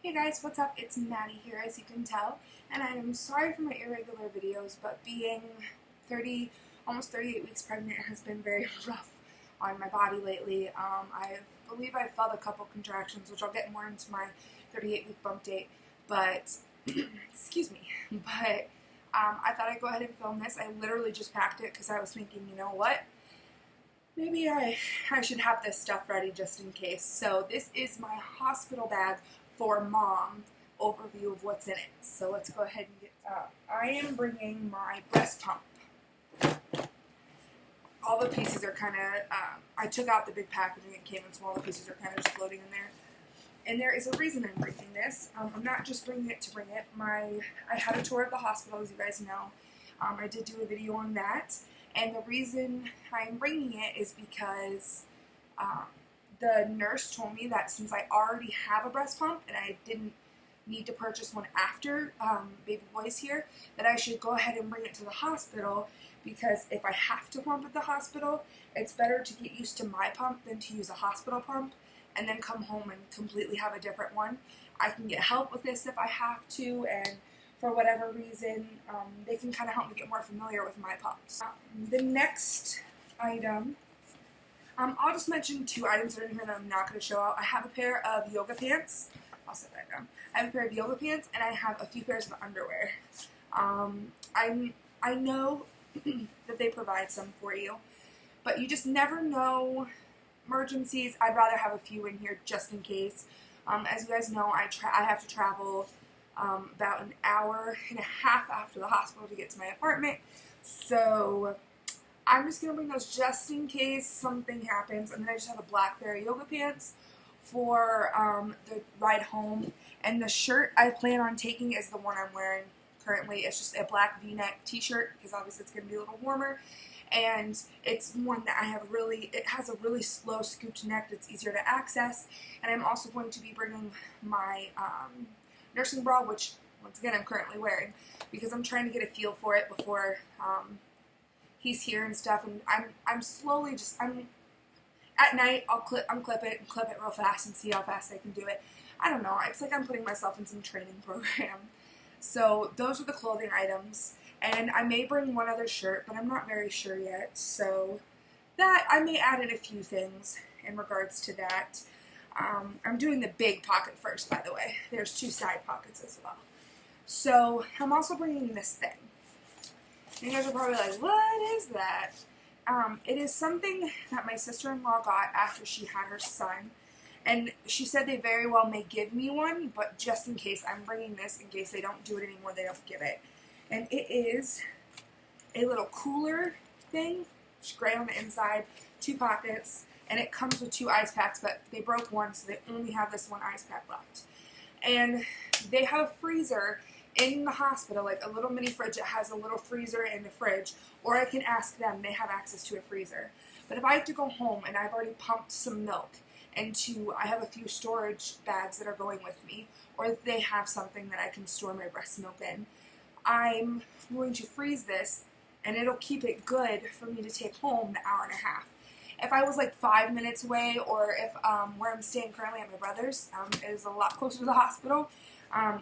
Hey guys, what's up? It's Maddie here, as you can tell, and I am sorry for my irregular videos, but being almost 38 weeks pregnant has been very rough on my body lately. I believe I felt a couple contractions, which I'll get more into my 38-week bump date, but, excuse me, but I thought I'd go ahead and film this. I literally just packed it because I was thinking, you know what? Maybe I should have this stuff ready just in case. So this is my hospital bag for mom overview of what's in it. So let's go ahead and get I am bringing my breast pump. All the pieces are kind of, I took out the big packaging, it came in small, the pieces are kind of just floating in there. And there is a reason I'm bringing this. I'm not just bringing it to bring it. I had a tour of the hospital, as you guys know. I did do a video on that. And the reason I'm bringing it is because the nurse told me that since I already have a breast pump and I didn't need to purchase one after baby boy's here, that I should go ahead and bring it to the hospital, because if I have to pump at the hospital, it's better to get used to my pump than to use a hospital pump and then come home and completely have a different one. I can get help with this if I have to, and for whatever reason, they can kind of help me get more familiar with my pumps. The next item, I'll just mention two items that are in here that I'm not going to show out. I have a pair of yoga pants. I'll set that down. I have a pair of yoga pants, and I have a few pairs of underwear. I know that they provide some for you, but you just never know emergencies. I'd rather have a few in here just in case. As you guys know, I have to travel about an hour and a half after the hospital to get to my apartment, so I'm just going to bring those just in case something happens. And then I just have a black pair of yoga pants for the ride home, and the shirt I plan on taking is the one I'm wearing currently. It's just a black v-neck t-shirt, because obviously it's going to be a little warmer, and it's one that it has a really slow scooped neck that's easier to access. And I'm also going to be bringing my nursing bra, which once again I'm currently wearing, because I'm trying to get a feel for it before he's here and stuff. And I'm at night I'll clip it real fast and see how fast I can do it. I don't know, it's like I'm putting myself in some training program. So those are the clothing items, and I may bring one other shirt, but I'm not very sure yet. So that I may add in a few things in regards to that. I'm doing the big pocket first, by the way. There's two side pockets as well. So I'm also bringing this thing. You guys are probably like, what is that? It is something that my sister-in-law got after she had her son. And she said they very well may give me one, but just in case, I'm bringing this in case they don't do it anymore, they don't give it. And it is a little cooler thing. It's gray on the inside, two pockets. And it comes with two ice packs, but they broke one, so they only have this one ice pack left. And they have a freezer in the hospital, like a little mini fridge that has a little freezer in the fridge, or I can ask them, they have access to a freezer. But if I have to go home and I've already pumped some milk, I have a few storage bags that are going with me, or if they have something that I can store my breast milk in, I'm going to freeze this, and it'll keep it good for me to take home the hour and a half. If I was like 5 minutes away, or if where I'm staying currently at my brother's is a lot closer to the hospital,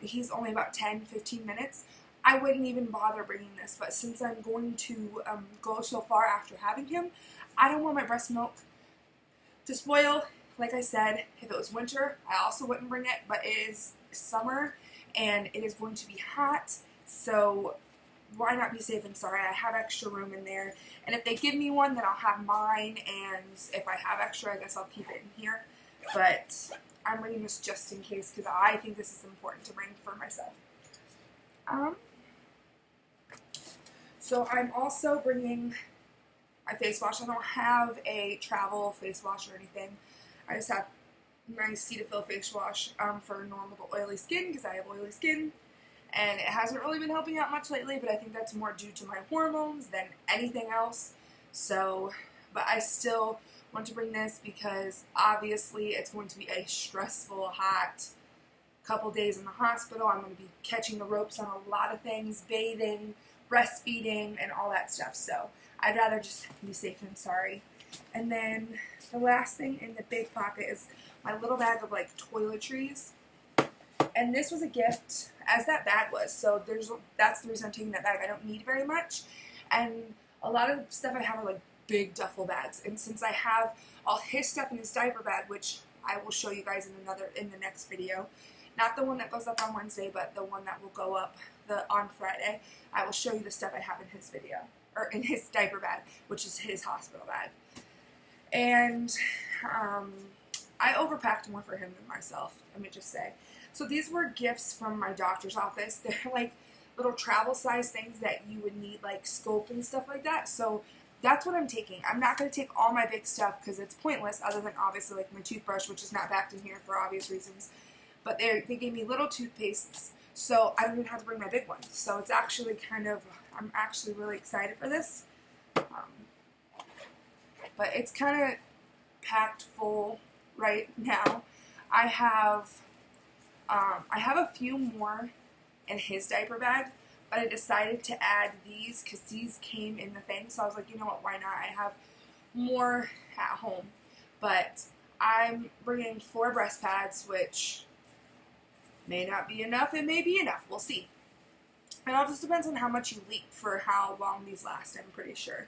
he's only about 10-15 minutes, I wouldn't even bother bringing this. But since I'm going to go so far after having him, I don't want my breast milk to spoil. Like I said, if it was winter, I also wouldn't bring it, but it is summer and it is going to be hot, so why not be safe and sorry? I have extra room in there, and if they give me one, then I'll have mine, and if I have extra, I guess I'll keep it in here. But I'm bringing this just in case, because I think this is important to bring for myself. So I'm also bringing my face wash. I don't have a travel face wash or anything. I just have my Cetaphil face wash for normal to oily skin, because I have oily skin. And it hasn't really been helping out much lately, but I think that's more due to my hormones than anything else. So, but I still want to bring this because obviously it's going to be a stressful, hot couple days in the hospital. I'm going to be catching the ropes on a lot of things, bathing, breastfeeding, and all that stuff. So I'd rather just be safe than sorry. And then the last thing in the big pocket is my little bag of like toiletries. And this was a gift, as that bag was. So that's the reason I'm taking that bag. I don't need very much. And a lot of stuff I have are like big duffel bags. And since I have all his stuff in his diaper bag, which I will show you guys in the next video, not the one that goes up on Wednesday, but the one that will go up on Friday, I will show you the stuff I have in his video, or in his diaper bag, which is his hospital bag. And I overpacked more for him than myself, let me just say. So these were gifts from my doctor's office. They're like little travel size things that you would need, like scope and stuff like that. So that's what I'm taking. I'm not going to take all my big stuff because it's pointless, other than obviously like my toothbrush, which is not packed in here for obvious reasons. But they gave me little toothpastes, so I don't even have to bring my big ones. So it's actually I'm actually really excited for this. But it's kind of packed full right now. I have a few more in his diaper bag, but I decided to add these because these came in the thing. So I was like, you know what, why not? I have more at home. But I'm bringing 4 breast pads, which may not be enough. It may be enough. We'll see. It all just depends on how much you leak for how long these last, I'm pretty sure.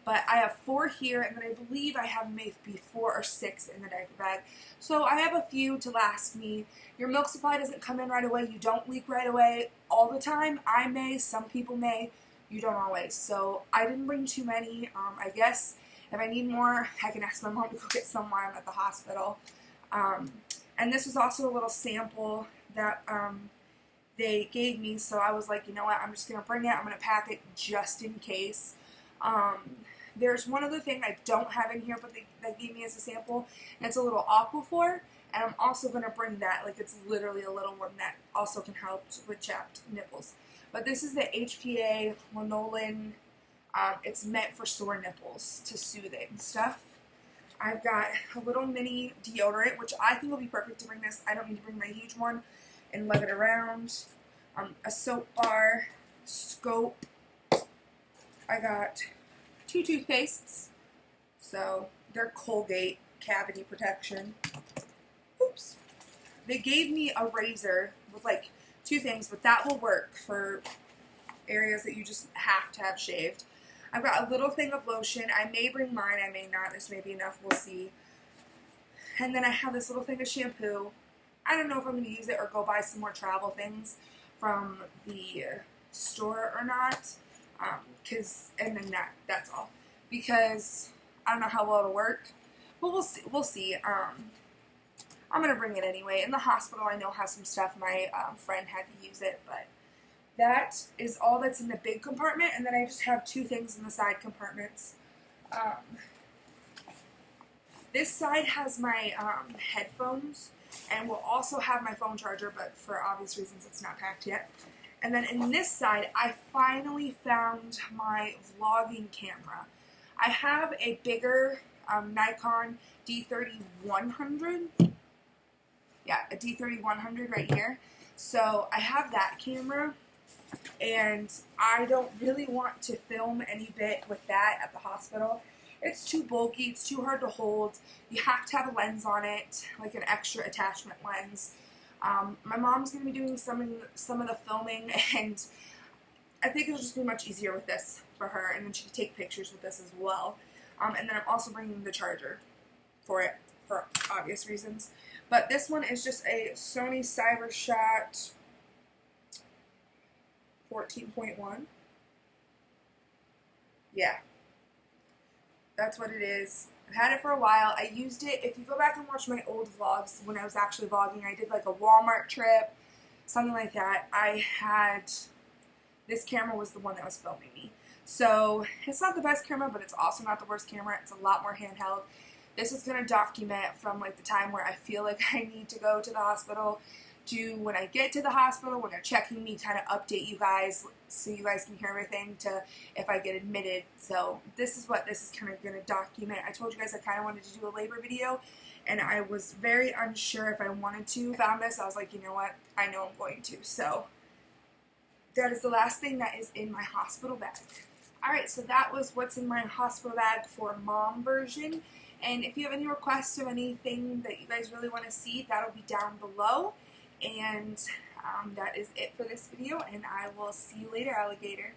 But I have 4 here, and then I believe I have maybe 4 or 6 in the diaper bag. So I have a few to last me. Your milk supply doesn't come in right away. You don't leak right away all the time. I may. Some people may. You don't always. So I didn't bring too many. I guess if I need more, I can ask my mom to go get some while I'm at the hospital. And this was also a little sample that they gave me. So I was like, you know what? I'm just going to bring it. I'm going to pack it just in case. There's one other thing I don't have in here, but they gave me as a sample, and it's a little Aquaphor, and I'm also going to bring that. Like, it's literally a little one that also can help with chapped nipples. But this is the HPA lanolin. It's meant for sore nipples to soothe it and stuff. I've got a little mini deodorant, which I think will be perfect to bring this. I don't need to bring my huge one and lug it around. A soap bar, scope. I got 2 toothpastes, so they're Colgate cavity protection. Oops. They gave me a razor with like 2 things, but that will work for areas that you just have to have shaved. I've got a little thing of lotion. I may bring mine, I may not. This may be enough, we'll see. And then I have this little thing of shampoo. I don't know if I'm going to use it or go buy some more travel things from the store or not. And then that's all. Because I don't know how well it'll work. But we'll see. I'm going to bring it anyway. In the hospital, I know has some stuff. My friend had to use it, but that is all that's in the big compartment. And then I just have 2 things in the side compartments. This side has my headphones, and will also have my phone charger, but for obvious reasons it's not packed yet. And then in this side, I finally found my vlogging camera. I have a bigger Nikon D30-100. Yeah, a D30-100 right here. So I have that camera, and I don't really want to film any bit with that at the hospital. It's too bulky, it's too hard to hold. You have to have a lens on it, like an extra attachment lens. My mom's going to be doing some of the filming, and I think it'll just be much easier with this for her, and then she can take pictures with this as well. And then I'm also bringing the charger for it, for obvious reasons. But this one is just a Sony CyberShot 14.1. Yeah. That's what it is. I've had it for a while. I used it. If you go back and watch my old vlogs when I was actually vlogging, I did like a Walmart trip, something like that. This camera was the one that was filming me. So it's not the best camera, but it's also not the worst camera. It's a lot more handheld. This is going to document from like the time where I feel like I need to go to the hospital to when I get to the hospital, when they're checking me, kind of update you guys so you guys can hear everything to if I get admitted. So this is what this is kind of going to document. I told you guys I kind of wanted to do a labor video, and I was very unsure if I wanted to. Found this, I was like, you know what, I know I'm going to. So that is the last thing that is in my hospital bag. Alright, so that was what's in my hospital bag for mom version. And if you have any requests of anything that you guys really want to see, that'll be down below. And that is it for this video, and I will see you later, alligator.